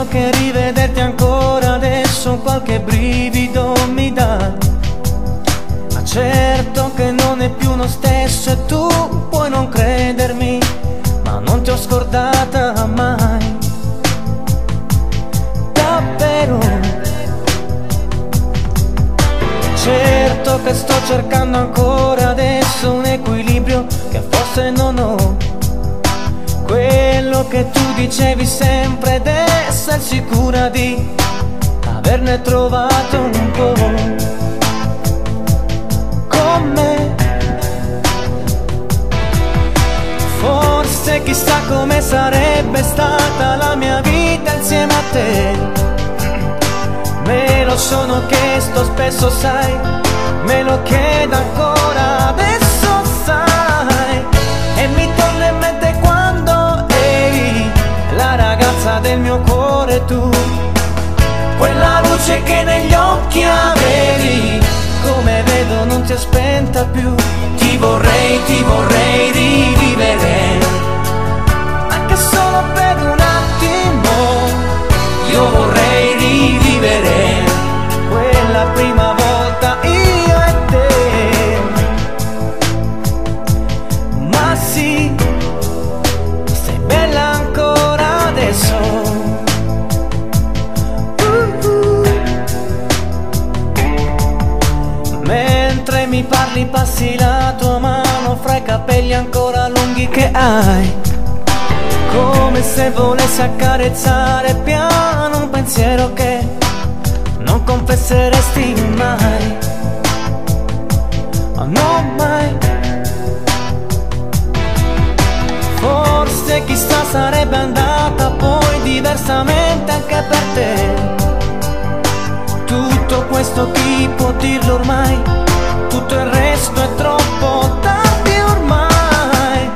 che rivederti ancora adesso qualche brivido mi dà. Ma certo che non è più lo stesso e tu puoi non credermi, ma non ti ho scordata mai, davvero. Certo che sto cercando ancora adesso un equilibrio che forse non ho, quello che tu dicevi sempre ed essere sicura di averne trovato un po' con me. Forse chissà come sarebbe stata la mia vita insieme a te. Me lo sono chiesto spesso, sai, me lo chiedo ancora adesso, sai. E mi torna in mente quando eri la ragazza del mio cuore, tu, quella luce che negli occhi avevi, come vedo non si è spenta più. Ti vorrei rivivere, anche solo per un attimo. Io vorrei rivivere quella prima volta, io e te. Ma sì, sei bella ancora adesso. Mentre mi parli passi la tua mano fra i capelli ancora lunghi che hai, come se volessi accarezzare piano un pensiero che non confesseresti mai. Oh no, mai. Forse chissà sarebbe andata poi diversamente anche per te. Tutto questo chi può dirlo ormai? Tutto il resto è troppo tardi ormai.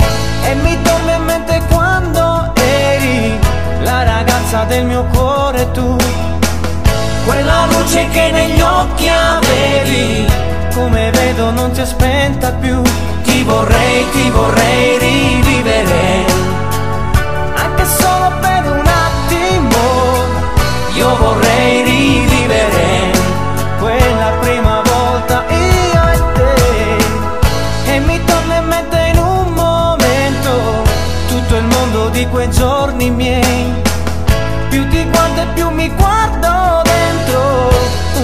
E mi torna in mente quando eri la ragazza del mio cuore, tu, quella luce che negli occhi avevi, come vedo non si è spenta più. Ti vorrei rivivere, anche solo per un attimo. Io vorrei rivivere quella prima volta, io e te. E mi torna in mente in un momento tutto il mondo di quei giorni miei. Più ti guardo e più mi guardo dentro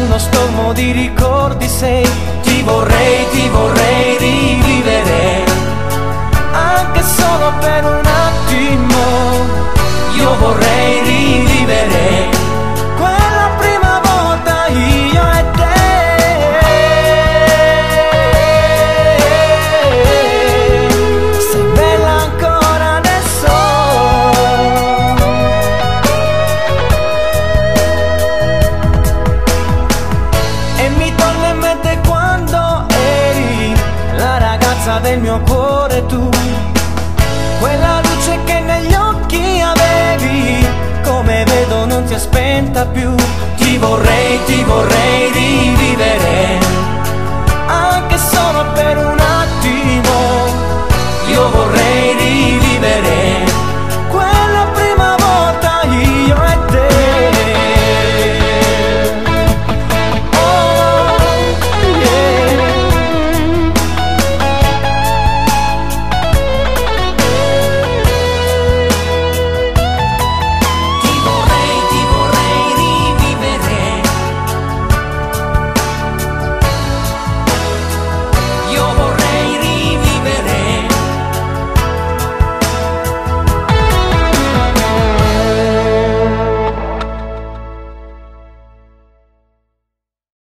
uno stormo di ricordi sei. Ti vorrei rivivere, anche solo per un attimo. Io vorrei rivivere quella prima volta, io e te. Sei bella ancora adesso. E mi torna in mente quando eri la ragazza del mio cuore, tu, quella luce che negli occhi avevi, come vedo non si è spenta più. Ti vorrei rivivere,